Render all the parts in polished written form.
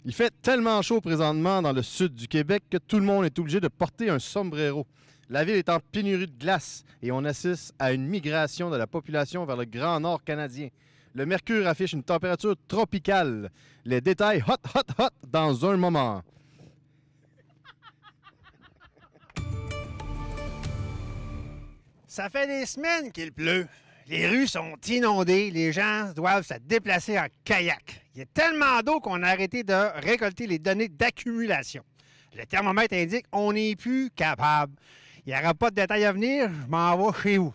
Il fait tellement chaud présentement dans le sud du Québec que tout le monde est obligé de porter un sombrero. La ville est en pénurie de glace et on assiste à une migration de la population vers le Grand Nord canadien. Le mercure affiche une température tropicale. Les détails hot, hot, hot dans un moment. Ça fait des semaines qu'il pleut. Les rues sont inondées, les gens doivent se déplacer en kayak. Il y a tellement d'eau qu'on a arrêté de récolter les données d'accumulation. Le thermomètre indique qu'on n'est plus capable. Il n'y aura pas de détails à venir, je m'en vais chez vous.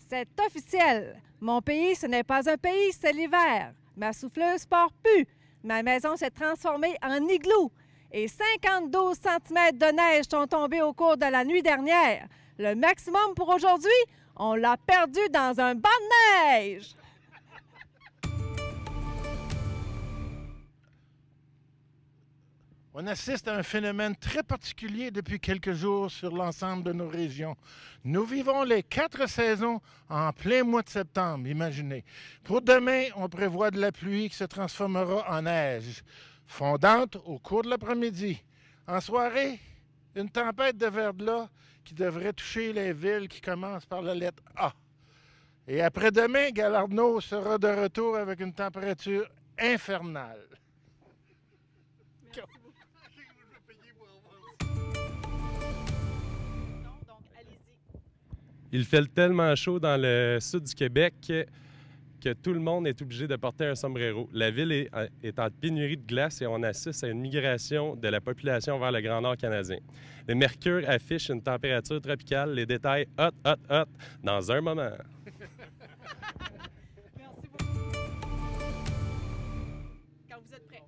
C'est officiel. Mon pays, ce n'est pas un pays, c'est l'hiver. Ma souffleuse part plus. Ma maison s'est transformée en igloo. Et 52 cm de neige sont tombés au cours de la nuit dernière. Le maximum pour aujourd'hui, on l'a perdu dans un banc de neige. On assiste à un phénomène très particulier depuis quelques jours sur l'ensemble de nos régions. Nous vivons les 4 saisons en plein mois de septembre, imaginez. Pour demain, on prévoit de la pluie qui se transformera en neige fondante au cours de l'après-midi. En soirée, une tempête de verglas qui devrait toucher les villes qui commencent par la lettre A. Et après-demain, Galarno sera de retour avec une température infernale. Il fait tellement chaud dans le sud du Québec que tout le monde est obligé de porter un sombrero. La ville est en pénurie de glace et on assiste à une migration de la population vers le Grand Nord canadien. Le mercure affiche une température tropicale. Les détails hot, hot, hot dans un moment. Merci beaucoup. Quand vous êtes prêts.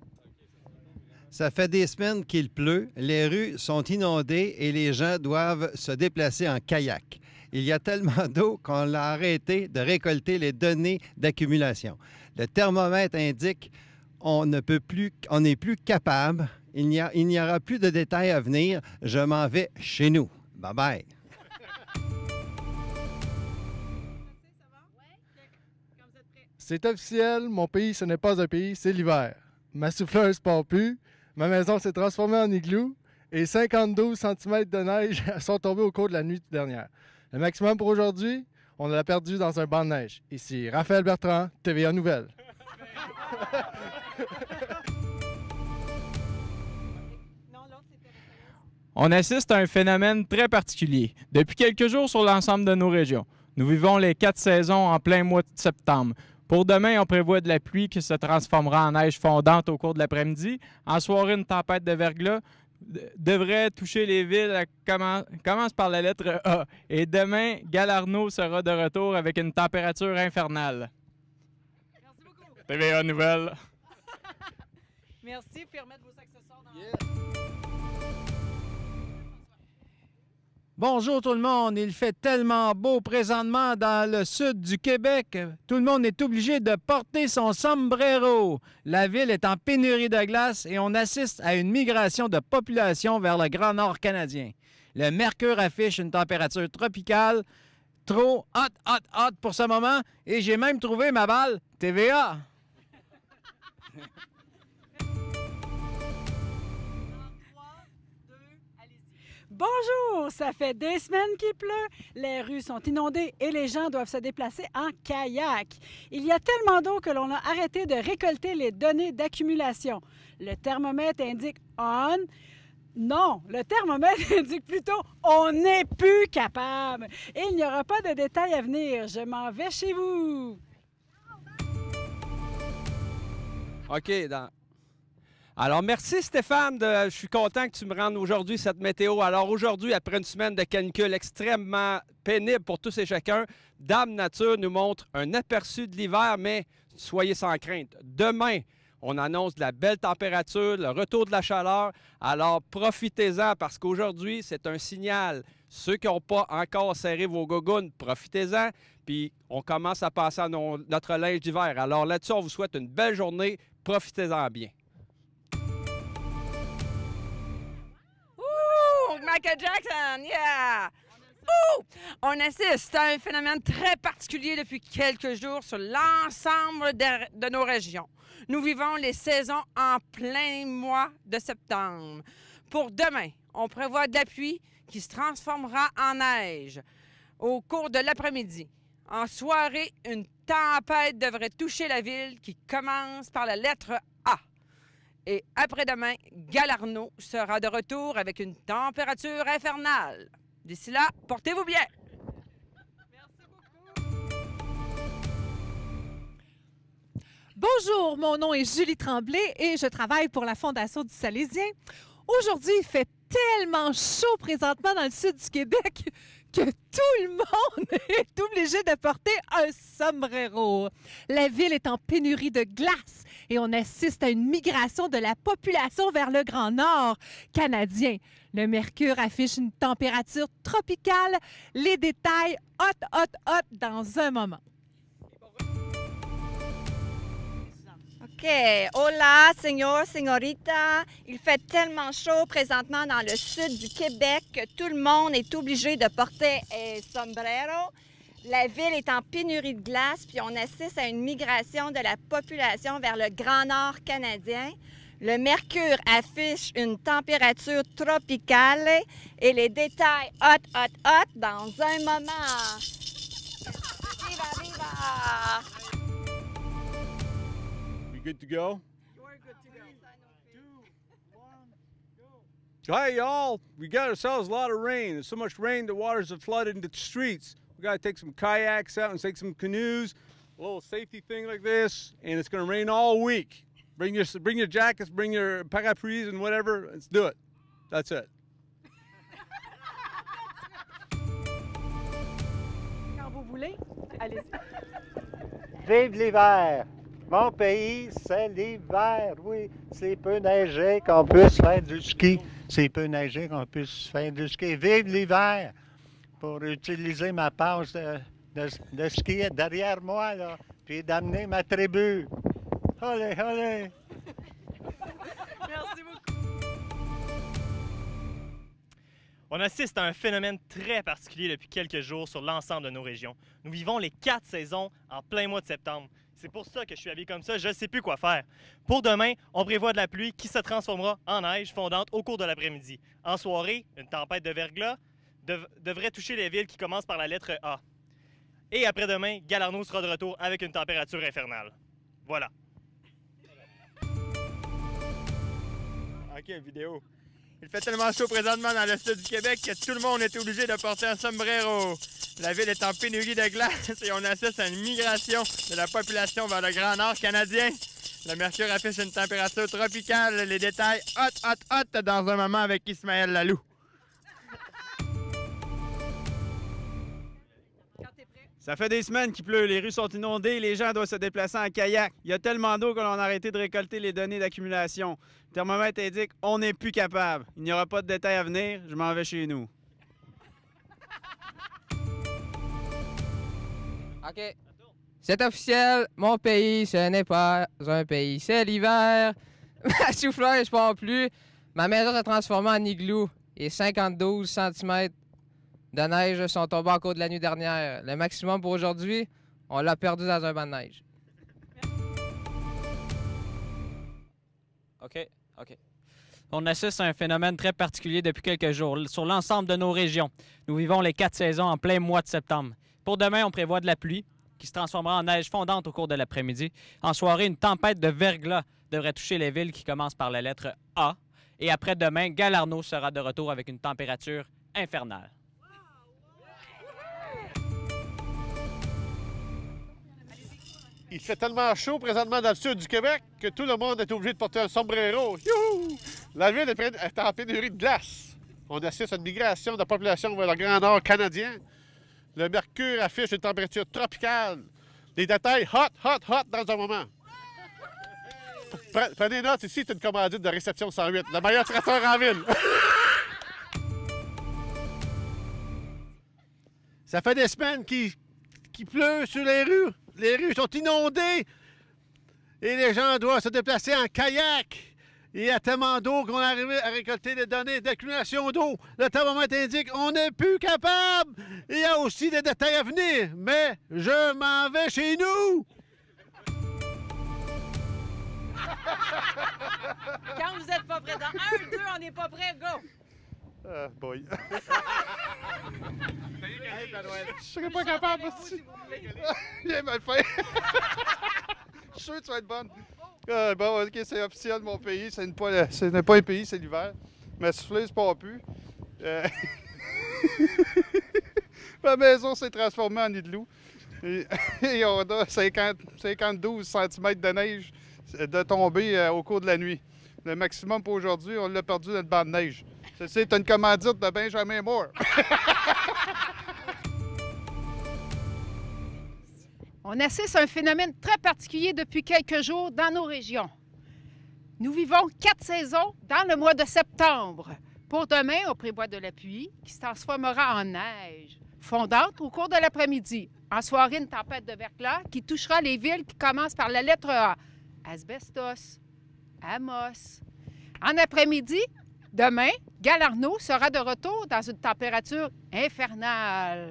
Ça fait des semaines qu'il pleut, les rues sont inondées et les gens doivent se déplacer en kayak. Il y a tellement d'eau qu'on a arrêté de récolter les données d'accumulation. Le thermomètre indique qu'on n'est plus capable. Il n'y aura plus de détails à venir. Je m'en vais chez nous. Bye bye. C'est officiel, mon pays, ce n'est pas un pays, c'est l'hiver. Ma souffleuse part plus, ma maison s'est transformée en igloo et 52 cm de neige sont tombés au cours de la nuit dernière. Le maximum pour aujourd'hui, on l'a perdu dans un banc de neige. Ici Raphaël Bertrand, TVA Nouvelles. On assiste à un phénomène très particulier. Depuis quelques jours sur l'ensemble de nos régions. Nous vivons les 4 saisons en plein mois de septembre. Pour demain, on prévoit de la pluie qui se transformera en neige fondante au cours de l'après-midi. En soirée, une tempête de verglas devrait toucher les villes, commence par la lettre A. Et demain, Galarno sera de retour avec une température infernale. Merci beaucoup. TVA Nouvelles. Merci. Vous pouvez remettre vos accessoires dans Bonjour tout le monde, il fait tellement beau présentement dans le sud du Québec. Tout le monde est obligé de porter son sombrero. La ville est en pénurie de glace et on assiste à une migration de population vers le Grand Nord canadien. Le mercure affiche une température tropicale trop hot, hot, hot pour ce moment et j'ai même trouvé ma balle TVA. Bonjour! Ça fait des semaines qu'il pleut, les rues sont inondées et les gens doivent se déplacer en kayak. Il y a tellement d'eau que l'on a arrêté de récolter les données d'accumulation. Le thermomètre indique on. Non, le thermomètre indique plutôt on n'est plus capable. Et il n'y aura pas de détails à venir. Je m'en vais chez vous. OK, Alors, merci Stéphane. Je suis content que tu me rendes aujourd'hui cette météo. Alors, aujourd'hui, après une semaine de canicule extrêmement pénible pour tous et chacun, Dame Nature nous montre un aperçu de l'hiver, mais soyez sans crainte. Demain, on annonce de la belle température, le retour de la chaleur. Alors, profitez-en parce qu'aujourd'hui, c'est un signal. Ceux qui n'ont pas encore serré vos gougounes, profitez-en. Puis, on commence à passer à notre linge d'hiver. Alors là-dessus, on vous souhaite une belle journée. Profitez-en bien. Ouh! Michael Jackson, yeah! On assiste à un phénomène très particulier depuis quelques jours sur l'ensemble de nos régions. Nous vivons les saisons en plein mois de septembre. Pour demain, on prévoit de la pluie qui se transformera en neige au cours de l'après-midi. En soirée, une tempête devrait toucher la ville qui commence par la lettre A. Et après-demain, Galarno sera de retour avec une température infernale. D'ici là, portez-vous bien! Bonjour, mon nom est Julie Tremblay et je travaille pour la Fondation du Salésien. Aujourd'hui, il fait tellement chaud présentement dans le sud du Québec que tout le monde est obligé de porter un sombrero. La ville est en pénurie de glace et on assiste à une migration de la population vers le Grand Nord canadien. Le mercure affiche une température tropicale. Les détails hot dans un moment. OK. Hola, señor, señorita. Il fait tellement chaud présentement dans le sud du Québec que tout le monde est obligé de porter un sombrero. La ville est en pénurie de glace, puis on assiste à une migration de la population vers le Grand Nord canadien. Le mercure affiche une température tropicale et les détails hot dans un moment. Viva, viva! Good to go? You're good to go. Hi, y'all. We got ourselves a lot of rain. There's so much rain, the waters have flooded into the streets. We got to take some kayaks out and take some canoes, a little safety thing like this, and it's going to rain all week. Bring your jackets, bring your parapluies and whatever. Let's do it. That's it. Quand vous voulez, allez-y. Vive l'hiver! Mon pays, c'est l'hiver, oui. C'est peu neigé qu'on puisse faire du ski. C'est peu neigé qu'on puisse faire du ski. Vive l'hiver! Pour utiliser ma passe de ski derrière moi, là, puis d'amener ma tribu. Olé, olé! Merci beaucoup! On assiste à un phénomène très particulier depuis quelques jours sur l'ensemble de nos régions. Nous vivons les 4 saisons en plein mois de septembre. C'est pour ça que je suis habillé comme ça, je ne sais plus quoi faire. Pour demain, on prévoit de la pluie qui se transformera en neige fondante au cours de l'après-midi. En soirée, une tempête de verglas devrait toucher les villes qui commencent par la lettre A. Et après-demain, Galarno sera de retour avec une température infernale. Voilà. OK, vidéo. Il fait tellement chaud présentement dans le sud du Québec que tout le monde est obligé de porter un sombrero. La ville est en pénurie de glace et on assiste à une migration de la population vers le Grand Nord canadien. Le mercure affiche une température tropicale. Les détails hot dans un moment avec Ismaël Lalou. Ça fait des semaines qu'il pleut, les rues sont inondées, les gens doivent se déplacer en kayak. Il y a tellement d'eau que l'on a arrêté de récolter les données d'accumulation. Le thermomètre indique on n'est plus capable. Il n'y aura pas de détails à venir, je m'en vais chez nous. OK. C'est officiel, mon pays, ce n'est pas un pays, c'est l'hiver. Ma souffleuse ne part plus. Ma maison s'est transformée en igloo et 52 cm de neige sont tombés au cours de la nuit dernière. Le maximum pour aujourd'hui, on l'a perdu dans un banc de neige. OK. On assiste à un phénomène très particulier depuis quelques jours sur l'ensemble de nos régions. Nous vivons les 4 saisons en plein mois de septembre. Pour demain, on prévoit de la pluie qui se transformera en neige fondante au cours de l'après-midi. En soirée, une tempête de verglas devrait toucher les villes qui commencent par la lettre A. Et après-demain, Galarno sera de retour avec une température infernale. Il fait tellement chaud présentement dans le sud du Québec que tout le monde est obligé de porter un sombrero. Youhou! La ville est en pénurie de glace. On assiste à une migration de la population vers le Grand Nord canadien. Le mercure affiche une température tropicale. Des détails hot dans un moment. Prenez note, ici, c'est une commandite de réception 108, le meilleur traiteur en ville. Ça fait des semaines qu'il pleut sur les rues. Les rues sont inondées et les gens doivent se déplacer en kayak. Il y a tellement d'eau qu'on est arrivé à récolter les données d'accumulation d'eau. Le thermomètre indique qu'on n'est plus capable. Il y a aussi des détails à venir, mais je m'en vais chez nous. Quand vous n'êtes pas prêts, dans 1, 2, on n'est pas prêts, go! Boy. Je serais pas capable aussi. Il est mal fait. Je suis sûr que tu vas être bonne. Bon, ok, c'est officiel, mon pays. Ce n'est pas un pays, c'est l'hiver. Ma souffleuse part plus. Ma maison s'est transformée en nid de loup. Et on a 52 cm de neige de tomber au cours de la nuit. Le maximum pour aujourd'hui, on l'a perdu dans le banc de neige. C'est une commandite de Benjamin Moore. On assiste à un phénomène très particulier depuis quelques jours dans nos régions. Nous vivons 4 saisons dans le mois de septembre. Pour demain, on prévoit de la pluie qui se transformera en neige fondante au cours de l'après-midi. En soirée, une tempête de verglas qui touchera les villes qui commencent par la lettre A. Asbestos, Amos. En après-midi, demain, Galarno sera de retour dans une température infernale.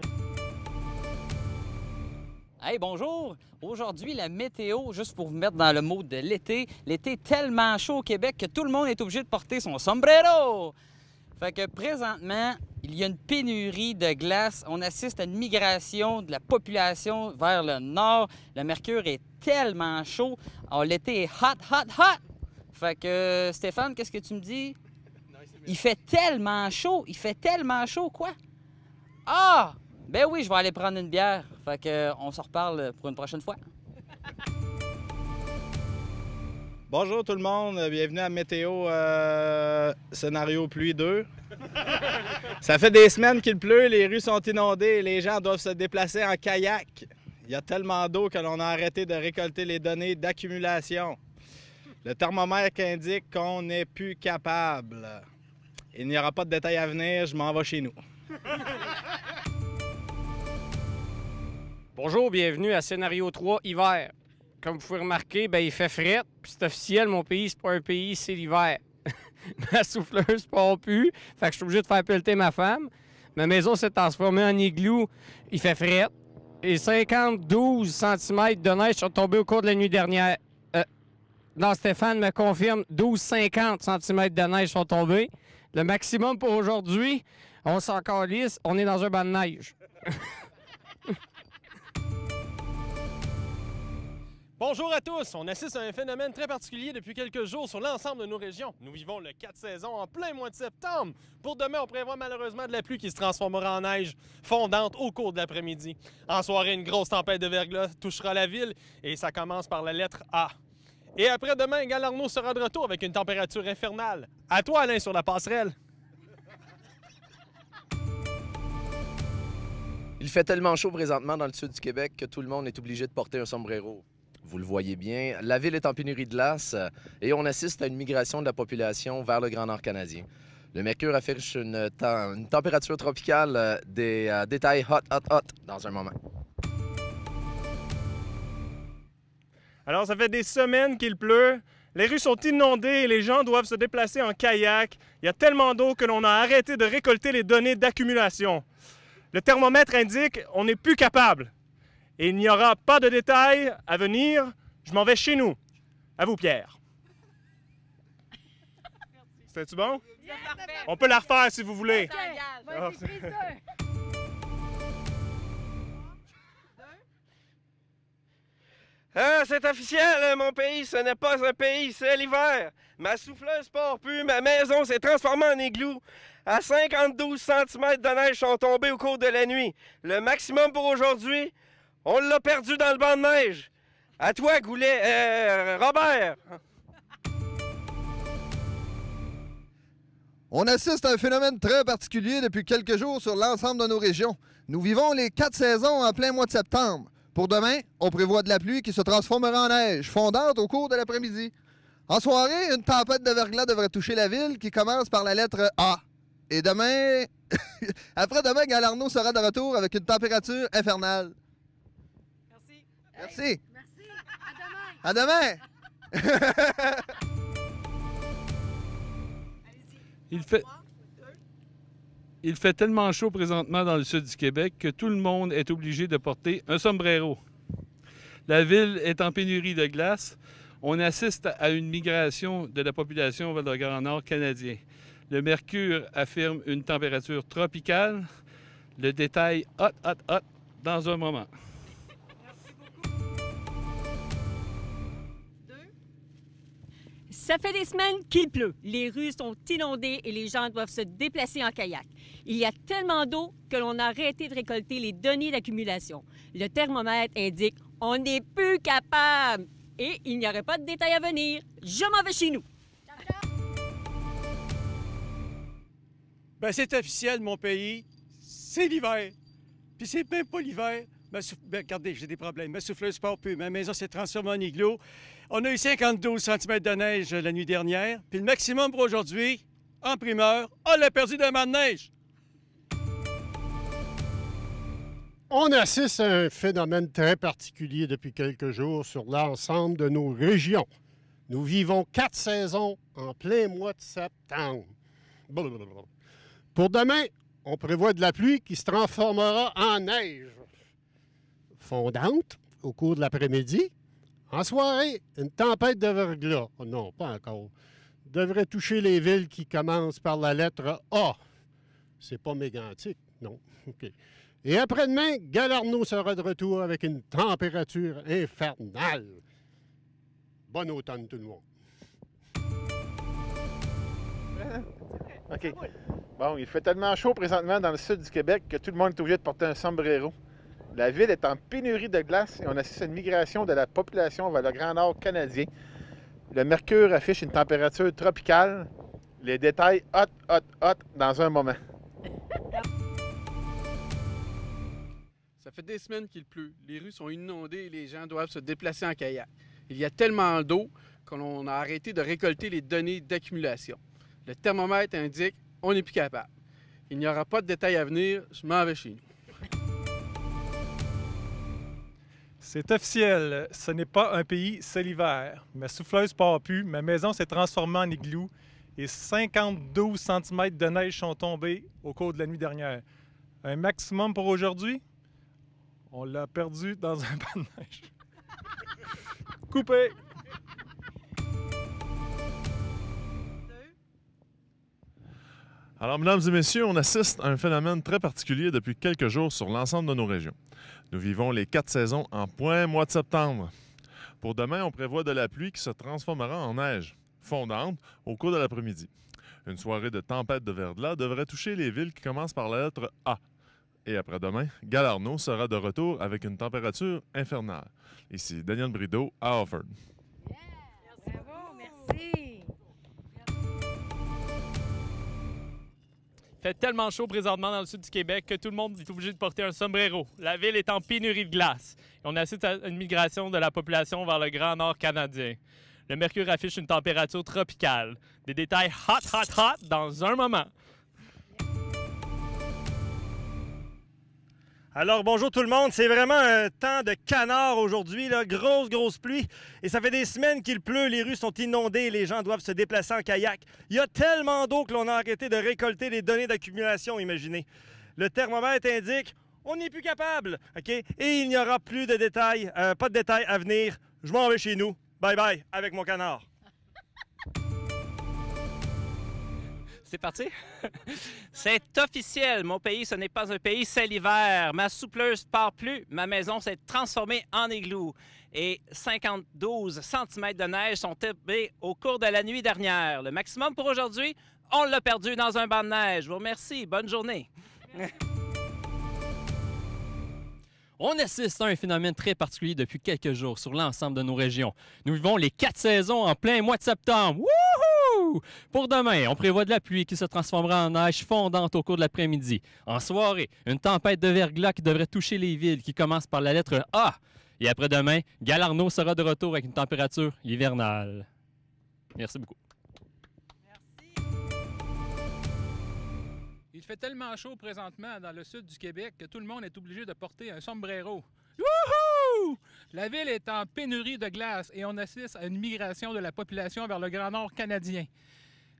Hey, bonjour! Aujourd'hui, la météo, juste pour vous mettre dans le mode de l'été. L'été est tellement chaud au Québec que tout le monde est obligé de porter son sombrero! Fait que présentement, il y a une pénurie de glace. On assiste à une migration de la population vers le nord. Le mercure est tellement chaud. Alors, l'été est hot, hot, hot! Fait que, Stéphane, qu'est-ce que tu me dis? Il fait tellement chaud! Il fait tellement chaud, quoi? Ah! Ben oui, je vais aller prendre une bière. Fait que, on se reparle pour une prochaine fois. Bonjour tout le monde, bienvenue à Météo Scénario Pluie 2. Ça fait des semaines qu'il pleut, les rues sont inondées et les gens doivent se déplacer en kayak. Il y a tellement d'eau que l'on a arrêté de récolter les données d'accumulation. Le thermomètre indique qu'on n'est plus capable. Il n'y aura pas de détails à venir, je m'en vais chez nous. Bonjour, bienvenue à Scénario 3 hiver. Comme vous pouvez remarquer, ben, il fait fret, puis c'est officiel, mon pays, c'est pas un pays, c'est l'hiver. Ma souffleuse part plus, fait que je suis obligé de faire pelleter ma femme. Ma maison s'est transformée en igloo, il fait fret. Et 52 cm de neige sont tombés au cours de la nuit dernière. Non, Stéphane me confirme, 50 cm de neige sont tombés. Le maximum pour aujourd'hui, on s'en calisse, on est dans un banc de neige. Bonjour à tous! On assiste à un phénomène très particulier depuis quelques jours sur l'ensemble de nos régions. Nous vivons le 4 saisons en plein mois de septembre. Pour demain, on prévoit malheureusement de la pluie qui se transformera en neige fondante au cours de l'après-midi. En soirée, une grosse tempête de verglas touchera la ville et ça commence par la lettre A. Et après-demain, Galarno sera de retour avec une température infernale. À toi, Alain, sur la passerelle. Il fait tellement chaud présentement dans le sud du Québec que tout le monde est obligé de porter un sombrero. Vous le voyez bien, la ville est en pénurie de glace et on assiste à une migration de la population vers le Grand Nord canadien. Le mercure affiche une température tropicale, des détails hot, hot, hot dans un moment. Alors, ça fait des semaines qu'il pleut. Les rues sont inondées et les gens doivent se déplacer en kayak. Il y a tellement d'eau que l'on a arrêté de récolter les données d'accumulation. Le thermomètre indique qu'on n'est plus capable. Et il n'y aura pas de détails à venir. Je m'en vais chez nous. À vous, Pierre. C'était-tu bon? On peut la refaire si vous voulez. Oh, c'est officiel, mon pays, ce n'est pas un pays, c'est l'hiver. Ma souffleuse part plus, ma maison s'est transformée en igloo. À 52 cm de neige sont tombés au cours de la nuit. Le maximum pour aujourd'hui, on l'a perdu dans le banc de neige. À toi, Goulet. Robert. On assiste à un phénomène très particulier depuis quelques jours sur l'ensemble de nos régions. Nous vivons les 4 saisons en plein mois de septembre. Pour demain, on prévoit de la pluie qui se transformera en neige fondante au cours de l'après-midi. En soirée, une tempête de verglas devrait toucher la ville qui commence par la lettre A. Et demain, après-demain, Galarno sera de retour avec une température infernale. Merci. Merci. À demain. À demain. Il fait tellement chaud présentement dans le sud du Québec que tout le monde est obligé de porter un sombrero. La ville est en pénurie de glace. On assiste à une migration de la population vers le Grand Nord canadien. Le mercure affirme une température tropicale. Le détail hot dans un moment. Ça fait des semaines qu'il pleut. Les rues sont inondées et les gens doivent se déplacer en kayak. Il y a tellement d'eau que l'on a arrêté de récolter les données d'accumulation. Le thermomètre indique « on n'est plus capable » et il n'y aurait pas de détails à venir. Je m'en vais chez nous. Ben, c'est officiel, mon pays, c'est l'hiver. Puis c'est même pas l'hiver. Regardez, j'ai des problèmes. Ma souffleuse part plus. Ma maison s'est transformée en igloo. On a eu 52 cm de neige la nuit dernière. Puis le maximum pour aujourd'hui, en primeur, on l'a perdu d'un vent de neige. On assiste à un phénomène très particulier depuis quelques jours sur l'ensemble de nos régions. Nous vivons 4 saisons en plein mois de septembre. Blablabla. Pour demain, on prévoit de la pluie qui se transformera en neige fondante au cours de l'après-midi. En soirée, une tempête de verglas. Oh non, pas encore. Devrait toucher les villes qui commencent par la lettre A. C'est pas mégantique, non. OK. Et après-demain, Galarno sera de retour avec une température infernale. Bon automne, tout le monde. OK. Bon, il fait tellement chaud présentement dans le sud du Québec que tout le monde est obligé de porter un sombrero. La ville est en pénurie de glace et on assiste à une migration de la population vers le Grand Nord canadien. Le mercure affiche une température tropicale. Les détails hot dans un moment. Ça fait des semaines qu'il pleut. Les rues sont inondées et les gens doivent se déplacer en kayak. Il y a tellement d'eau qu'on a arrêté de récolter les données d'accumulation. Le thermomètre indique on n'est plus capable. Il n'y aura pas de détails à venir. Je m'en vais chez nous. C'est officiel, ce n'est pas un pays, c'est l'hiver. Ma souffleuse part plus, ma maison s'est transformée en igloo et 52 cm de neige sont tombés au cours de la nuit dernière. Un maximum pour aujourd'hui, on l'a perdu dans un banc de neige. Coupé! Alors, mesdames et messieurs, on assiste à un phénomène très particulier depuis quelques jours sur l'ensemble de nos régions. Nous vivons les 4 saisons en plein mois de septembre. Pour demain, on prévoit de la pluie qui se transformera en neige fondante au cours de l'après-midi. Une soirée de tempête de verglas devrait toucher les villes qui commencent par la lettre A. Et après-demain, Galarno sera de retour avec une température infernale. Ici Daniel Brideau à Offord. Bravo, merci. Il fait tellement chaud présentement dans le sud du Québec que tout le monde est obligé de porter un sombrero. La ville est en pénurie de glace. Et on assiste à une migration de la population vers le Grand Nord canadien. Le mercure affiche une température tropicale. Des détails hot dans un moment. Alors, bonjour tout le monde. C'est vraiment un temps de canard aujourd'hui, là. Grosse pluie. Et ça fait des semaines qu'il pleut, les rues sont inondées et les gens doivent se déplacer en kayak. Il y a tellement d'eau que l'on a arrêté de récolter les données d'accumulation, imaginez. Le thermomètre indique on n'est plus capable, OK? Et il n'y aura plus de détails, pas de détails à venir. Je m'en vais chez nous. Bye bye avec mon canard. C'est parti? C'est officiel. Mon pays, ce n'est pas un pays, c'est l'hiver. Ma soupleuse part plus. Ma maison s'est transformée en igloo. Et 52 cm de neige sont tombés au cours de la nuit dernière. Le maximum pour aujourd'hui, on l'a perdu dans un banc de neige. Je vous remercie. Bonne journée. On assiste à un phénomène très particulier depuis quelques jours sur l'ensemble de nos régions. Nous vivons les 4 saisons en plein mois de septembre. Wouhou! Pour demain, on prévoit de la pluie qui se transformera en neige fondante au cours de l'après-midi. En soirée, une tempête de verglas qui devrait toucher les villes qui commencent par la lettre A. Et après-demain, Galarno sera de retour avec une température hivernale. Merci beaucoup. Il fait tellement chaud présentement dans le sud du Québec que tout le monde est obligé de porter un sombrero. Wouhou! La ville est en pénurie de glace et on assiste à une migration de la population vers le Grand Nord canadien.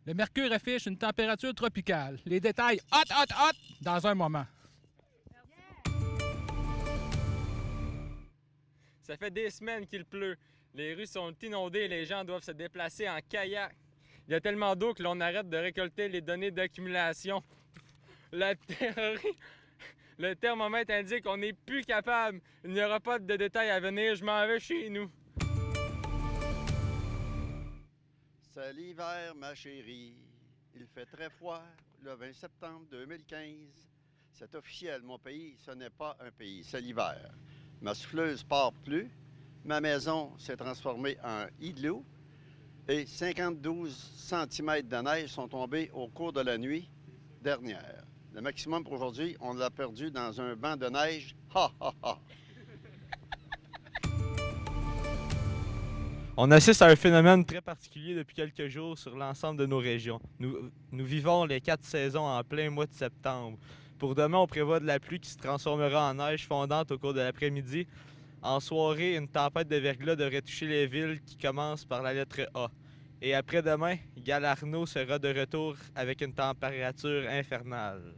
Le mercure affiche une température tropicale. Les détails hot dans un moment. Ça fait des semaines qu'il pleut. Les rues sont inondées et les gens doivent se déplacer en kayak. Il y a tellement d'eau que l'on arrête de récolter les données d'accumulation. La théorie, le thermomètre indique qu'on n'est plus capable. Il n'y aura pas de détails à venir. Je m'en vais chez nous. C'est l'hiver, ma chérie. Il fait très froid le 20 septembre 2015. C'est officiel, mon pays, ce n'est pas un pays, c'est l'hiver. Ma souffleuse part plus. Ma maison s'est transformée en igloo. Et 52 cm de neige sont tombés au cours de la nuit dernière. Le maximum pour aujourd'hui, on l'a perdu dans un banc de neige. Ha, ha, ha! On assiste à un phénomène très particulier depuis quelques jours sur l'ensemble de nos régions. Nous vivons les 4 saisons en plein mois de septembre. Pour demain, on prévoit de la pluie qui se transformera en neige fondante au cours de l'après-midi. En soirée, une tempête de verglas devrait toucher les villes qui commencent par la lettre A. Et après-demain, Galarno sera de retour avec une température infernale.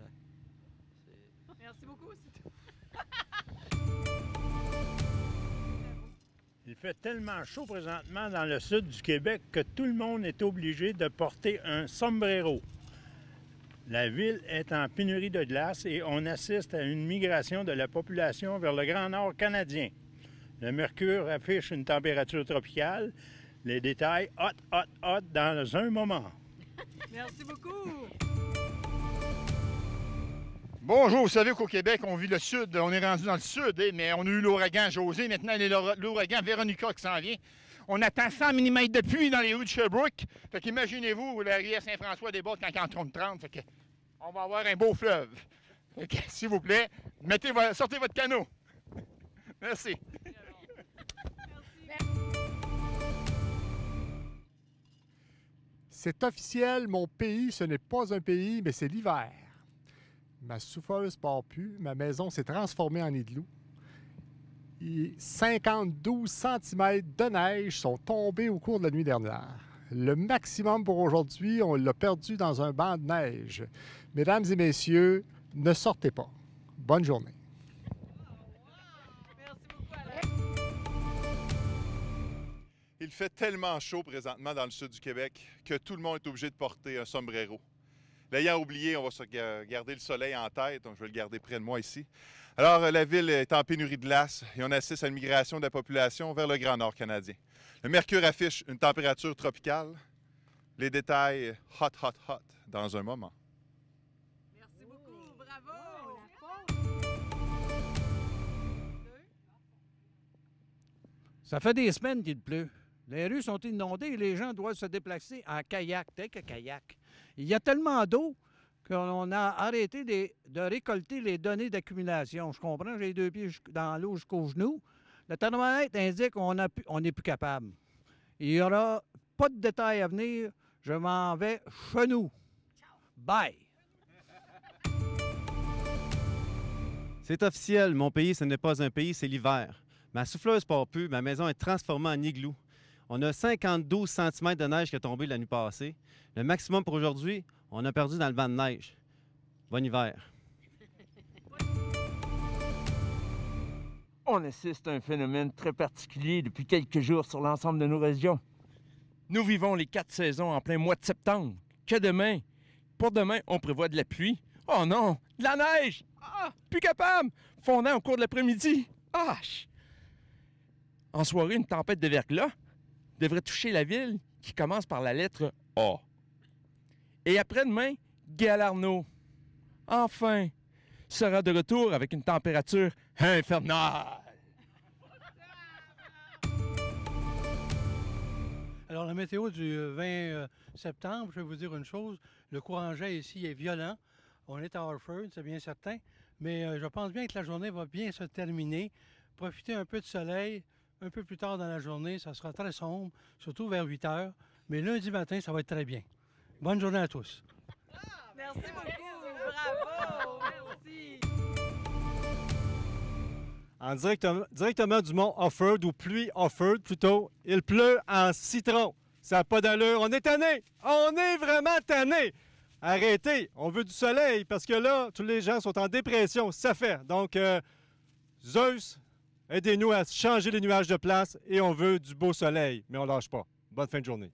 Merci beaucoup. Il fait tellement chaud présentement dans le sud du Québec que tout le monde est obligé de porter un sombrero. La ville est en pénurie de glace et on assiste à une migration de la population vers le Grand Nord canadien. Le mercure affiche une température tropicale. Les détails hot dans un moment. Merci beaucoup. Bonjour, vous savez qu'au Québec, on vit le sud, on est rendu dans le sud, mais on a eu l'ouragan José, maintenant il y a l'ouragan Véronica qui s'en vient. On attend 100 mm de pluie dans les rues de Sherbrooke. Fait qu'imaginez-vous, la rivière Saint-François déborde quand il en tombe 30. Fait que on va avoir un beau fleuve. Fait que, s'il vous plaît, sortez votre canot. Merci. C'est officiel, mon pays, ce n'est pas un pays, mais c'est l'hiver. Ma souffleuse part plus, ma maison s'est transformée en igloo. 52 cm de neige sont tombés au cours de la nuit dernière. Le maximum pour aujourd'hui, on l'a perdu dans un banc de neige. Mesdames et messieurs, ne sortez pas. Bonne journée. Il fait tellement chaud présentement dans le sud du Québec que tout le monde est obligé de porter un sombrero. L'ayant oublié, on va se garder le soleil en tête, donc je vais le garder près de moi ici. Alors, la ville est en pénurie de glace et on assiste à une migration de la population vers le Grand Nord canadien. Le mercure affiche une température tropicale. Les détails hot dans un moment. Merci beaucoup, bravo. Ça fait des semaines qu'il pleut. Les rues sont inondées et les gens doivent se déplacer en kayak, tel que kayak. Il y a tellement d'eau qu'on a arrêté de récolter les données d'accumulation. Je comprends, j'ai les 2 pieds dans l'eau jusqu'aux genoux. Le thermomètre indique qu'on n'est plus capable. Il n'y aura pas de détails à venir. Je m'en vais chez nous. Bye! C'est officiel, mon pays, ce n'est pas un pays, c'est l'hiver. Ma souffleuse part plus, ma maison est transformée en igloo. On a 52 cm de neige qui est tombée la nuit passée. Le maximum pour aujourd'hui, on a perdu dans le banc de neige. Bon hiver. On assiste à un phénomène très particulier depuis quelques jours sur l'ensemble de nos régions. Nous vivons les 4 saisons en plein mois de septembre. Que demain? Pour demain, on prévoit de la pluie. Oh non! De la neige! Ah! Plus capable! Fondant au cours de l'après-midi. Ah! En soirée, une tempête de verglas devrait toucher la ville qui commence par la lettre A. Et après-demain, Galarno, enfin, sera de retour avec une température infernale. Alors, la météo du 20 septembre, je vais vous dire une chose, le courant jet ici est violent. On est à Harford, c'est bien certain, mais je pense bien que la journée va bien se terminer. Profitez un peu de soleil. Un peu plus tard dans la journée, ça sera très sombre, surtout vers 8 heures. Mais lundi matin, ça va être très bien. Bonne journée à tous. Merci beaucoup. Bravo. Merci. En directement du mont Offord, ou pluie Offord plutôt, il pleut en citron. Ça n'a pas d'allure. On est tanné. On est vraiment tanné. Arrêtez. On veut du soleil parce que là, tous les gens sont en dépression. Ça fait. Donc, Zeus, aidez-nous à changer les nuages de place et on veut du beau soleil. Mais on lâche pas. Bonne fin de journée.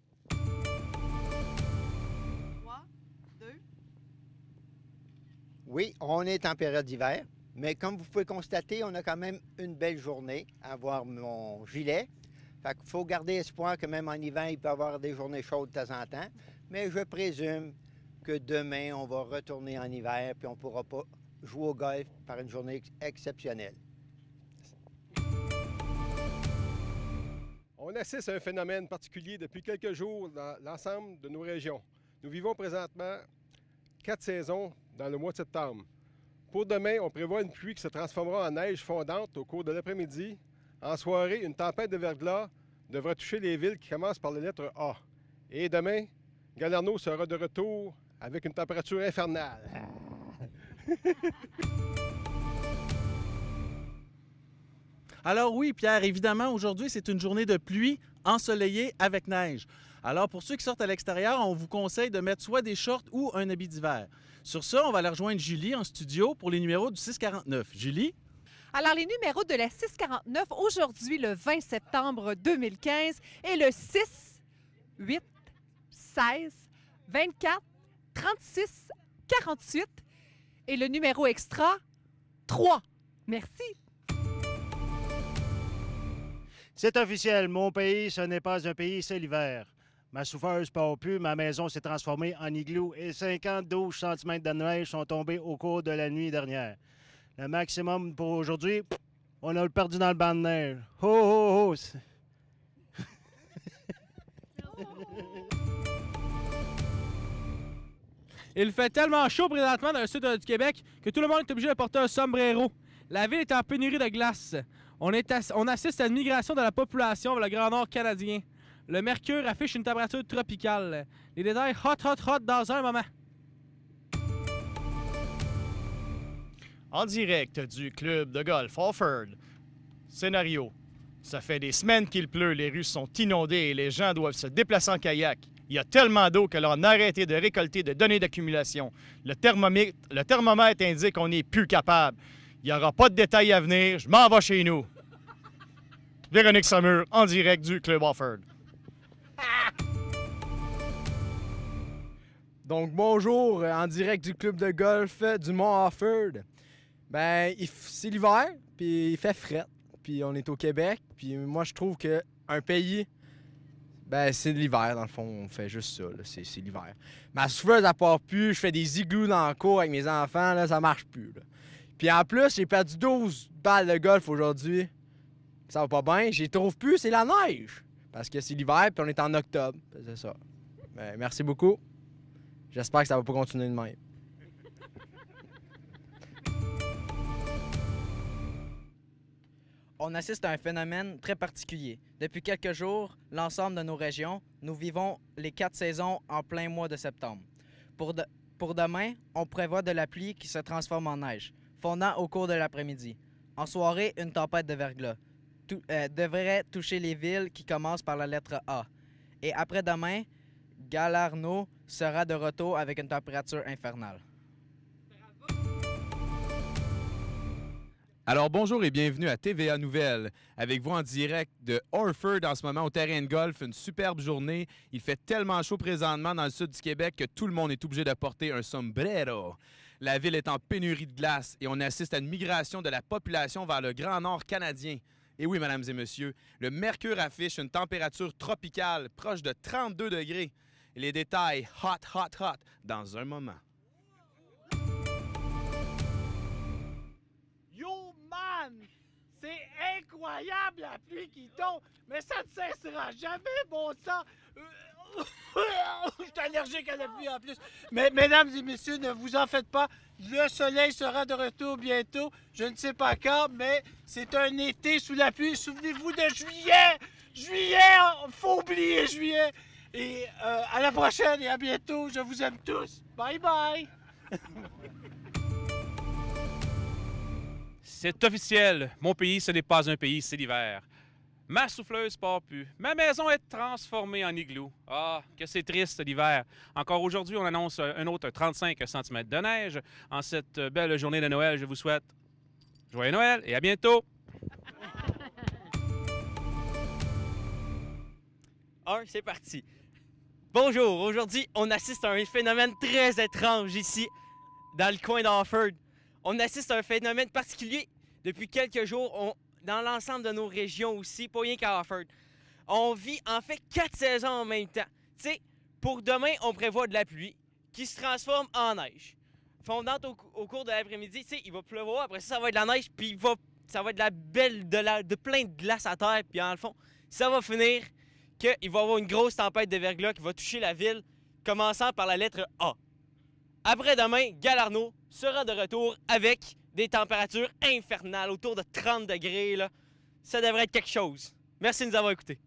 Oui, on est en période d'hiver, mais comme vous pouvez constater, on a quand même une belle journée à voir mon gilet. Fait qu'il faut garder espoir que même en hiver, il peut y avoir des journées chaudes de temps en temps. Mais je présume que demain, on va retourner en hiver puis on ne pourra pas jouer au golf par une journée exceptionnelle. On assiste à un phénomène particulier depuis quelques jours dans l'ensemble de nos régions. Nous vivons présentement 4 saisons dans le mois de septembre. Pour demain, on prévoit une pluie qui se transformera en neige fondante au cours de l'après-midi. En soirée, une tempête de verglas devrait toucher les villes qui commencent par la lettre A. Et demain, Galerno sera de retour avec une température infernale. Alors oui, Pierre, évidemment, aujourd'hui, c'est une journée de pluie ensoleillée avec neige. Alors, pour ceux qui sortent à l'extérieur, on vous conseille de mettre soit des shorts ou un habit d'hiver. Sur ça, on va aller rejoindre Julie en studio pour les numéros du 649. Julie? Alors, les numéros de la 649, aujourd'hui, le 20 septembre 2015, et le 6, 8, 16, 24, 36, 48, et le numéro extra, 3. Merci. C'est officiel, mon pays, ce n'est pas un pays, c'est l'hiver. Ma souffleuse part plus, ma maison s'est transformée en igloo et 52 cm de neige sont tombés au cours de la nuit dernière. Le maximum pour aujourd'hui, on a le perdu dans le banc de neige. Ho, ho, ho! Il fait tellement chaud présentement dans le sud du Québec que tout le monde est obligé de porter un sombrero. La ville est en pénurie de glace. On assiste à une migration de la population vers le Grand Nord canadien. Le mercure affiche une température tropicale. Les détails hot dans un moment. En direct du club de golf Alford. Scénario. Ça fait des semaines qu'il pleut, les rues sont inondées et les gens doivent se déplacer en kayak. Il y a tellement d'eau que l'on a arrêté de récolter de données d'accumulation. Le thermomètre indique qu'on n'est plus capable. Il n'y aura pas de détails à venir. Je m'en vais chez nous. Véronique Samur, en direct du club Alford. Donc, bonjour, en direct du club de golf du Mont-Offord. Ben, c'est l'hiver, puis il fait fret, puis on est au Québec, puis moi, je trouve qu'un pays, ben, c'est l'hiver, dans le fond, on fait juste ça, c'est l'hiver. Ma souffleuse, elle part plus, je fais des igloos dans le cours avec mes enfants, là, ça marche plus, là. Puis en plus, j'ai perdu 12 balles de golf aujourd'hui. Ça va pas bien, j'y trouve plus, c'est la neige. Parce que c'est l'hiver, puis on est en octobre, c'est ça. Ben, merci beaucoup. J'espère que ça va pas continuer de même. On assiste à un phénomène très particulier. Depuis quelques jours, l'ensemble de nos régions, nous vivons les 4 saisons en plein mois de septembre. Pour demain, on prévoit de la pluie qui se transforme en neige, fondant au cours de l'après-midi. En soirée, une tempête de verglas devrait toucher les villes qui commencent par la lettre A. Et après-demain, Galarno sera de retour avec une température infernale. Alors bonjour et bienvenue à TVA Nouvelles. Avec vous en direct de Orford en ce moment au terrain de golf. Une superbe journée. Il fait tellement chaud présentement dans le sud du Québec que tout le monde est obligé de porter un sombrero. La ville est en pénurie de glace et on assiste à une migration de la population vers le Grand Nord canadien. Et oui, mesdames et messieurs, le mercure affiche une température tropicale proche de 32 degrés. Et les détails hot dans un moment. Yo, man! C'est incroyable la pluie qui tombe, mais ça ne cessera jamais, bon sang! Je suis allergique à la pluie en plus. Mais mesdames et messieurs, ne vous en faites pas. Le soleil sera de retour bientôt. Je ne sais pas quand, mais c'est un été sous la pluie. Souvenez-vous de juillet! Juillet! Faut oublier juillet! Et à la prochaine et à bientôt. Je vous aime tous. Bye bye! C'est officiel. Mon pays, ce n'est pas un pays, c'est l'hiver. Ma souffleuse part plus. Ma maison est transformée en igloo. Ah, que c'est triste l'hiver. Encore aujourd'hui, on annonce un autre 35 cm de neige. En cette belle journée de Noël, je vous souhaite joyeux Noël et à bientôt! C'est parti. Bonjour, aujourd'hui, on assiste à un phénomène très étrange ici, dans le coin d'Offord. On assiste à un phénomène particulier depuis quelques jours dans l'ensemble de nos régions aussi, pas rien qu'à Offord. On vit en fait 4 saisons en même temps. Tu sais, pour demain, on prévoit de la pluie qui se transforme en neige. Fondante au cours de l'après-midi, tu sais, il va pleuvoir, après ça va être de la neige, puis ça va être de plein de glace à terre, puis en fond, ça va finir qu'il va y avoir une grosse tempête de verglas qui va toucher la ville, commençant par la lettre A. Après-demain, Galarno sera de retour avec des températures infernales, autour de 30 degrés. Là. Ça devrait être quelque chose. Merci de nous avoir écoutés.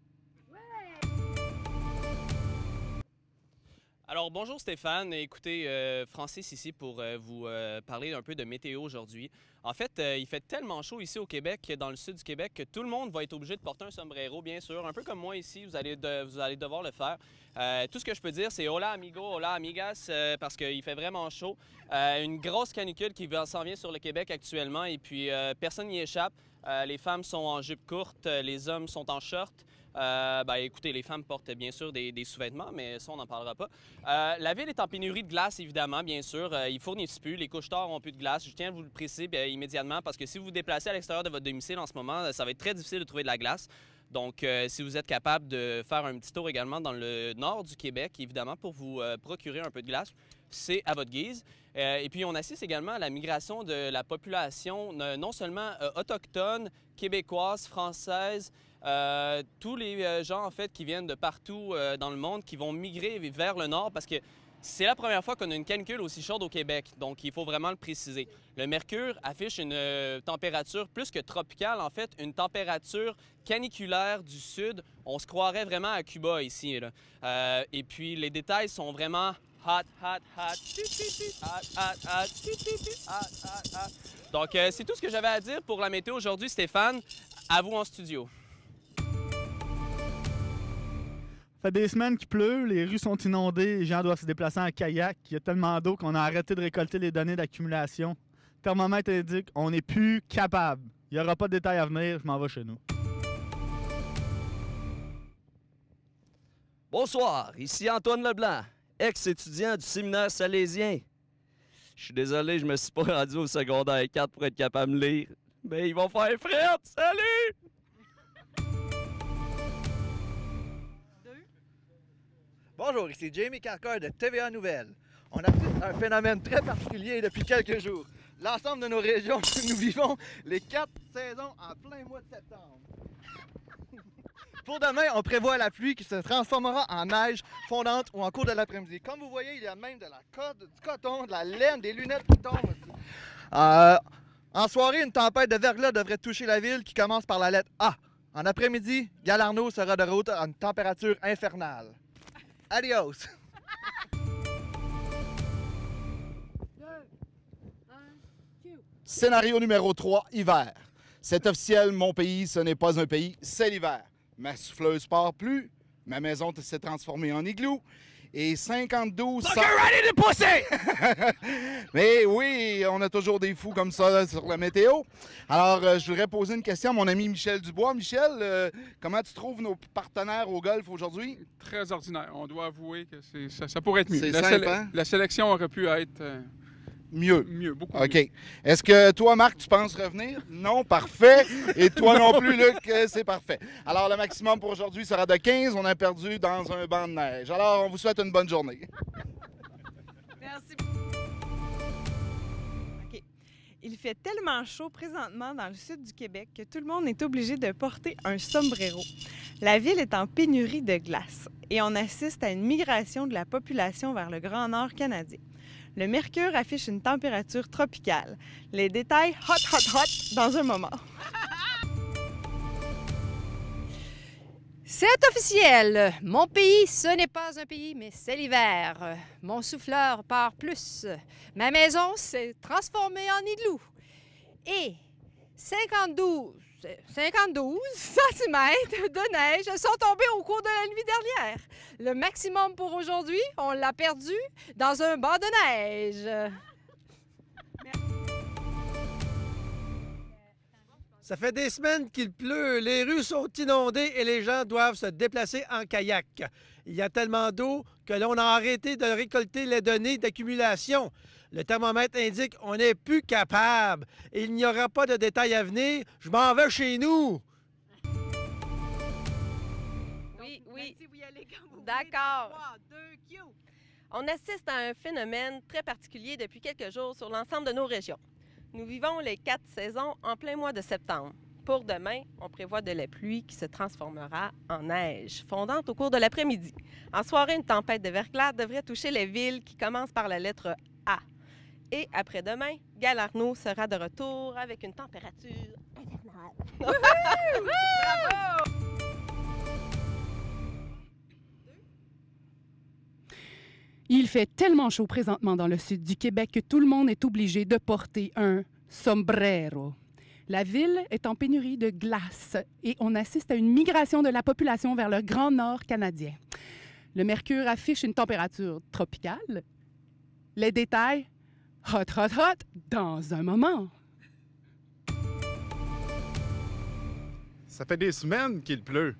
Alors, bonjour Stéphane. Écoutez, Francis ici pour vous parler un peu de météo aujourd'hui. En fait, il fait tellement chaud ici au Québec, dans le sud du Québec, que tout le monde va être obligé de porter un sombrero, bien sûr. Un peu comme moi ici, vous allez devoir le faire. Tout ce que je peux dire, c'est hola amigo, hola amigas, parce qu'il fait vraiment chaud. Une grosse canicule qui s'en vient sur le Québec actuellement et puis personne n'y échappe. Les femmes sont en jupe courte, les hommes sont en short. Écoutez, les femmes portent bien sûr des sous-vêtements, mais ça, on n'en parlera pas. La ville est en pénurie de glace, évidemment, bien sûr. Ils fournissent plus. Les couche-tard ont plus de glace. Je tiens à vous le préciser immédiatement parce que si vous vous déplacez à l'extérieur de votre domicile en ce moment, ça va être très difficile de trouver de la glace. Donc, si vous êtes capable de faire un petit tour également dans le nord du Québec, évidemment, pour vous procurer un peu de glace, c'est à votre guise. Et puis, on assiste également à la migration de la population, non seulement autochtone, québécoise, française, tous les gens, en fait, qui viennent de partout dans le monde, qui vont migrer vers le nord parce que c'est la première fois qu'on a une canicule aussi chaude au Québec, donc il faut vraiment le préciser. Le mercure affiche une température plus que tropicale, en fait, une température caniculaire du sud. On se croirait vraiment à Cuba ici, là. Et puis, les détails sont vraiment hot, hot, hot, hot, hot, hot, hot, hot. Donc, c'est tout ce que j'avais à dire pour la météo aujourd'hui, Stéphane. À vous en studio. Ça fait des semaines qu'il pleut, les rues sont inondées, les gens doivent se déplacer en kayak. Il y a tellement d'eau qu'on a arrêté de récolter les données d'accumulation. Le thermomètre indique on n'est plus capable. Il n'y aura pas de détails à venir, je m'en vais chez nous. Bonsoir, ici Antoine Leblanc, ex-étudiant du séminaire salésien. Je suis désolé, je me suis pas rendu au secondaire 4 pour être capable de lire. Mais ils vont faire frette! Salut! Bonjour, ici Jamie Carker de TVA Nouvelles. On assiste à un phénomène très particulier depuis quelques jours. L'ensemble de nos régions, nous vivons les 4 saisons en plein mois de septembre. Pour demain, on prévoit la pluie qui se transformera en neige fondante ou en cours de l'après-midi. Comme vous voyez, il y a même de la colle, du coton, de la laine, des lunettes qui tombent aussi. En soirée, une tempête de verglas devrait toucher la ville qui commence par la lettre A. En après-midi, Galarno sera de retour à une température infernale. Adios! Scénario numéro 3, hiver. C'est officiel, mon pays, ce n'est pas un pays, c'est l'hiver. Ma souffleuse part plus, ma maison s'est transformée en igloo, et 52... Look ready to pussy! Mais oui, on a toujours des fous comme ça là, sur la météo. Alors, je voudrais poser une question à mon ami Michel Dubois. Michel, comment tu trouves nos partenaires au golf aujourd'hui? Très ordinaire. On doit avouer que ça pourrait être mieux. C'est simple, hein? La sélection aurait pu être... Mieux. Mieux, beaucoup OK. mieux. Est-ce que toi, Marc, tu penses revenir? Non, parfait. Et toi non plus, Luc, c'est parfait. Alors, le maximum pour aujourd'hui sera de 15. On a perdu dans un banc de neige. Alors, on vous souhaite une bonne journée. Merci. OK. Il fait tellement chaud présentement dans le sud du Québec que tout le monde est obligé de porter un sombrero. La ville est en pénurie de glace et on assiste à une migration de la population vers le Grand Nord canadien. Le mercure affiche une température tropicale. Les détails hot, hot, hot dans un moment. C'est officiel. Mon pays, ce n'est pas un pays, mais c'est l'hiver. Mon souffleur part plus. Ma maison s'est transformée en igloo. Et 52 52 cm de neige sont tombés au cours de la nuit dernière. Le maximum pour aujourd'hui, on l'a perdu dans un banc de neige. Ça fait des semaines qu'il pleut, les rues sont inondées et les gens doivent se déplacer en kayak. Il y a tellement d'eau que l'on a arrêté de récolter les données d'accumulation. Le thermomètre indique qu'on n'est plus capable. Et il n'y aura pas de détails à venir. Je m'en vais chez nous. Oui. D'accord. On assiste à un phénomène très particulier depuis quelques jours sur l'ensemble de nos régions. Nous vivons les 4 saisons en plein mois de septembre. Pour demain, on prévoit de la pluie qui se transformera en neige fondante au cours de l'après-midi. En soirée, une tempête de verglas devrait toucher les villes qui commencent par la lettre A. Et après-demain, Galarno sera de retour avec une température infernale. Bravo! Il fait tellement chaud présentement dans le sud du Québec que tout le monde est obligé de porter un sombrero. La ville est en pénurie de glace et on assiste à une migration de la population vers le Grand Nord canadien. Le mercure affiche une température tropicale. Les détails, hot, dans un moment. Ça fait des semaines qu'il pleut.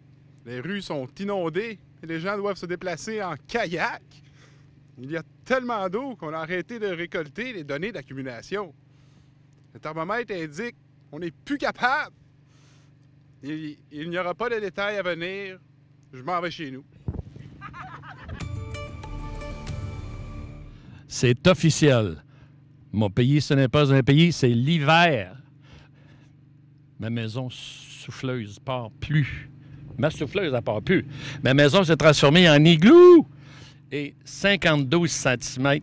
Les rues sont inondées et les gens doivent se déplacer en kayak. Il y a tellement d'eau qu'on a arrêté de récolter les données d'accumulation. Le thermomètre indique qu'on n'est plus capable. Il n'y aura pas de détails à venir. Je m'en vais chez nous. C'est officiel. Mon pays, ce n'est pas un pays, c'est l'hiver. Ma maison souffleuse part plus. Ma souffleuse, elle part plus. Ma maison s'est transformée en igloo. Et 52 cm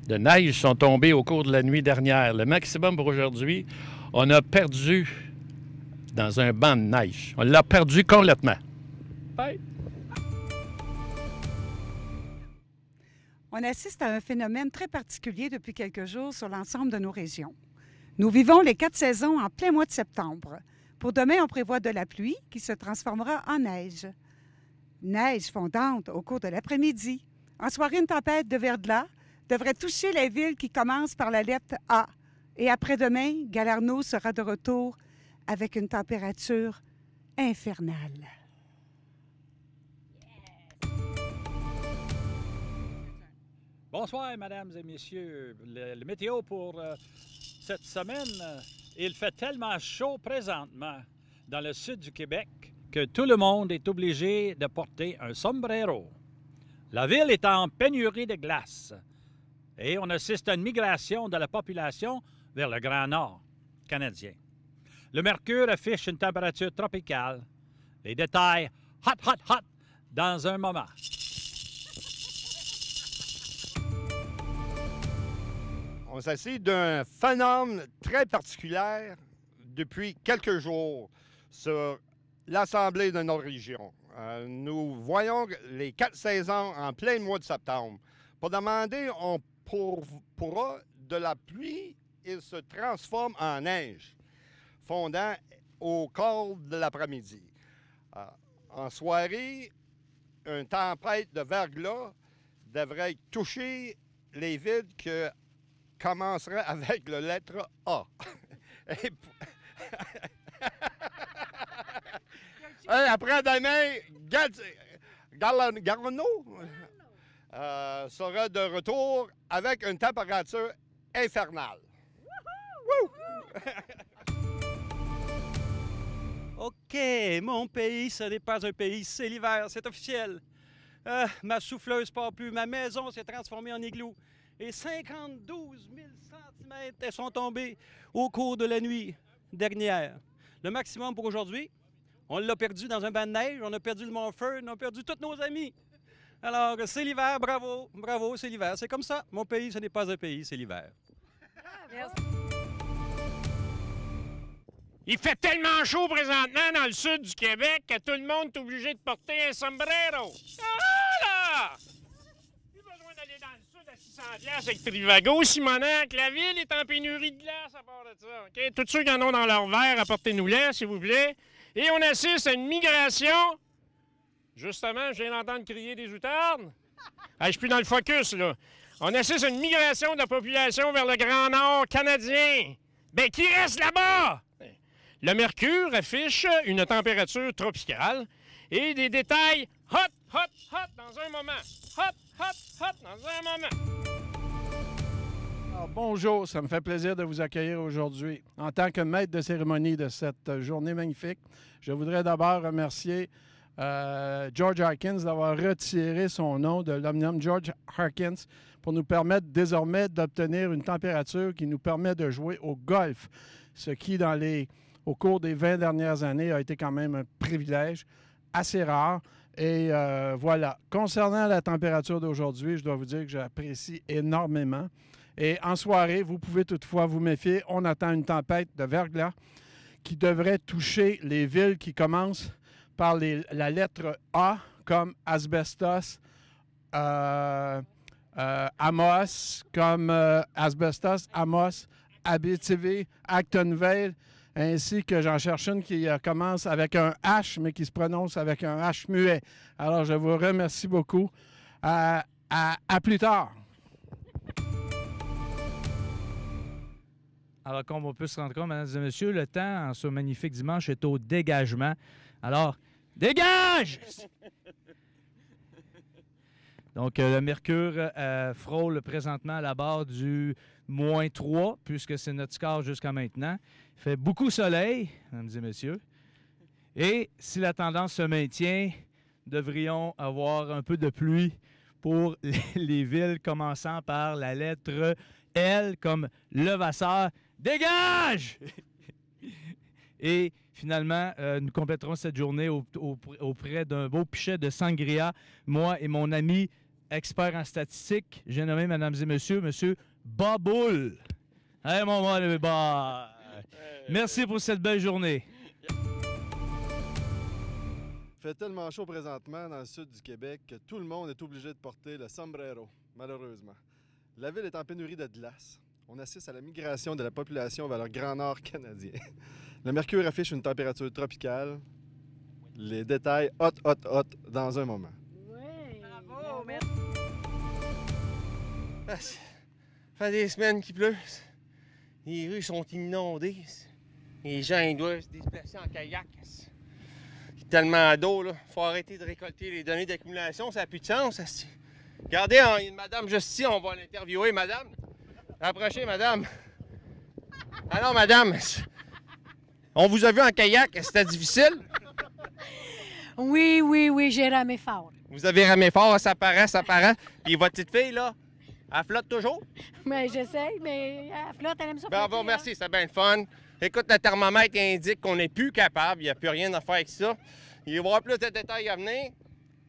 de neige sont tombés au cours de la nuit dernière. Le maximum pour aujourd'hui, on a perdu dans un banc de neige. On l'a perdu complètement. Bye. On assiste à un phénomène très particulier depuis quelques jours sur l'ensemble de nos régions. Nous vivons les 4 saisons en plein mois de septembre. Pour demain, on prévoit de la pluie qui se transformera en neige. Neige fondante au cours de l'après-midi. En soirée, une tempête de verglas devrait toucher les villes qui commencent par la lettre A. Et après-demain, Galarno sera de retour avec une température infernale. Bonsoir, mesdames et messieurs. Le météo pour cette semaine, il fait tellement chaud présentement dans le sud du Québec que tout le monde est obligé de porter un sombrero. La ville est en pénurie de glace et on assiste à une migration de la population vers le Grand Nord canadien. Le mercure affiche une température tropicale. Les détails, hot, dans un moment. On s'assied d'un phénomène très particulier depuis quelques jours sur l'Assemblée de nos régions. Nous voyons les 4 saisons en plein mois de septembre. Pour demander, on pourra de la pluie, il se transforme en neige, fondant au cours de l'après-midi. En soirée, une tempête de verglas devrait toucher les villes qui commenceraient avec la lettre A. Après-demain, Galarno sera de retour avec une température infernale. OK, mon pays, ce n'est pas un pays, c'est l'hiver, c'est officiel. Ma souffleuse part plus, ma maison s'est transformée en igloo. Et 52 000 cm sont tombés au cours de la nuit dernière. Le maximum pour aujourd'hui, on l'a perdu dans un banc de neige, on a perdu le Montford, on a perdu tous nos amis. Alors, c'est l'hiver, bravo, bravo, c'est l'hiver. C'est comme ça. Mon pays, ce n'est pas un pays, c'est l'hiver. Merci. Il fait tellement chaud présentement dans le sud du Québec que tout le monde est obligé de porter un sombrero. Ah là! Plus besoin d'aller dans le sud à 6 600$ avec Trivago, Simonac. La ville est en pénurie de glace à part de ça. OK? Tous ceux qui en ont dans leur verre, apportez-nous-les, s'il vous plaît. Et on assiste à une migration. Justement, je viens d'entendre crier des outardes. Je suis plus dans le focus, là. On assiste à une migration de la population vers le Grand Nord canadien. Ben, qui reste là-bas? Le mercure affiche une température tropicale et des détails hot, hot, hot dans un moment. Hot, hot, hot dans un moment. Alors, bonjour, ça me fait plaisir de vous accueillir aujourd'hui. En tant que maître de cérémonie de cette journée magnifique, je voudrais d'abord remercier George Harkins d'avoir retiré son nom de l'Omnium George Harkins pour nous permettre désormais d'obtenir une température qui nous permet de jouer au golf, ce qui, au cours des 20 dernières années, a été quand même un privilège assez rare. Et voilà. Concernant la température d'aujourd'hui, je dois vous dire que j'apprécie énormément. Et en soirée, vous pouvez toutefois vous méfier. On attend une tempête de verglas qui devrait toucher les villes qui commencent par la lettre A, comme Asbestos, Amos, comme Asbestos, Amos, Abitibi, Actonville, ainsi que j'en cherche une qui commence avec un H, mais qui se prononce avec un H muet. Alors, je vous remercie beaucoup. À plus tard. Alors, comme on peut se rendre compte, mesdames et messieurs, le temps en ce magnifique dimanche est au dégagement. Alors, dégage! Donc, le mercure frôle présentement à la barre du -3, puisque c'est notre score jusqu'à maintenant. Il fait beaucoup soleil, mesdames et messieurs. Et si la tendance se maintient, nous devrions avoir un peu de pluie pour les villes commençant par la lettre L, comme Levasseur. Dégage! Et finalement, nous compléterons cette journée auprès d'un beau pichet de sangria. Moi et mon ami expert en statistique, j'ai nommé, mesdames et messieurs, monsieur Baboul. Hey, mon bah. Merci pour cette belle journée. Il fait tellement chaud présentement dans le sud du Québec que tout le monde est obligé de porter le sombrero, malheureusement. La ville est en pénurie de glace. On assiste à la migration de la population vers le Grand Nord canadien. Le mercure affiche une température tropicale. Les détails hot, hot, hot dans un moment. Oui, bravo, merci. Ça fait des semaines qu'il pleut. Les rues sont inondées. Les gens ils doivent se déplacer en kayak. Il y a tellement d'eau, là. Faut arrêter de récolter les données d'accumulation, ça n'a plus de sens. Regardez, il y a une madame juste ici, on va l'interviewer, madame. Approchez, madame. Ah non, madame. On vous a vu en kayak, c'était difficile? Oui, j'ai ramé fort. Vous avez ramé fort, ça paraît. Puis votre petite fille, là, elle flotte toujours? Mais j'essaye, mais elle flotte, elle aime ça. Bravo, merci, c'est bien le fun. Écoute, le thermomètre indique qu'on n'est plus capable, il n'y a plus rien à faire avec ça. Il va y avoir plus de détails à venir.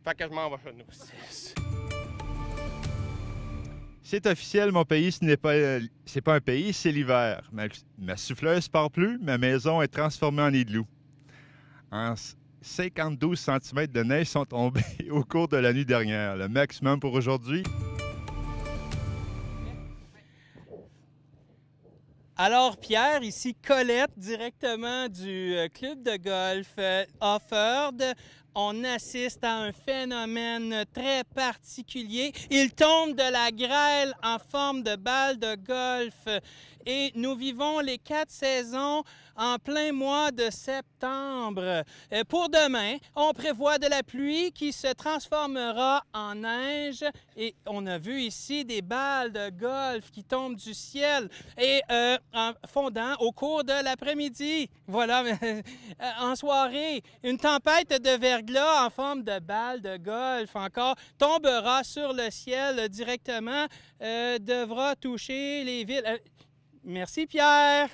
Fait que je m'en vais chez nous. C'est officiel, mon pays, c'est pas un pays, c'est l'hiver. Ma souffleuse part plus, ma maison est transformée en igloo. En 52 cm de neige sont tombés au cours de la nuit dernière. Le maximum pour aujourd'hui. Alors, Pierre, ici Colette, directement du club de golf Offord. On assiste à un phénomène très particulier. Il tombe de la grêle en forme de balle de golf. Et nous vivons les 4 saisons en plein mois de septembre. Pour demain, on prévoit de la pluie qui se transformera en neige. Et on a vu ici des balles de golf qui tombent du ciel et en fondant au cours de l'après-midi. Voilà, en soirée, une tempête de verglas en forme de balles de golf encore tombera sur le ciel directement, devra toucher les villes. Merci, Pierre.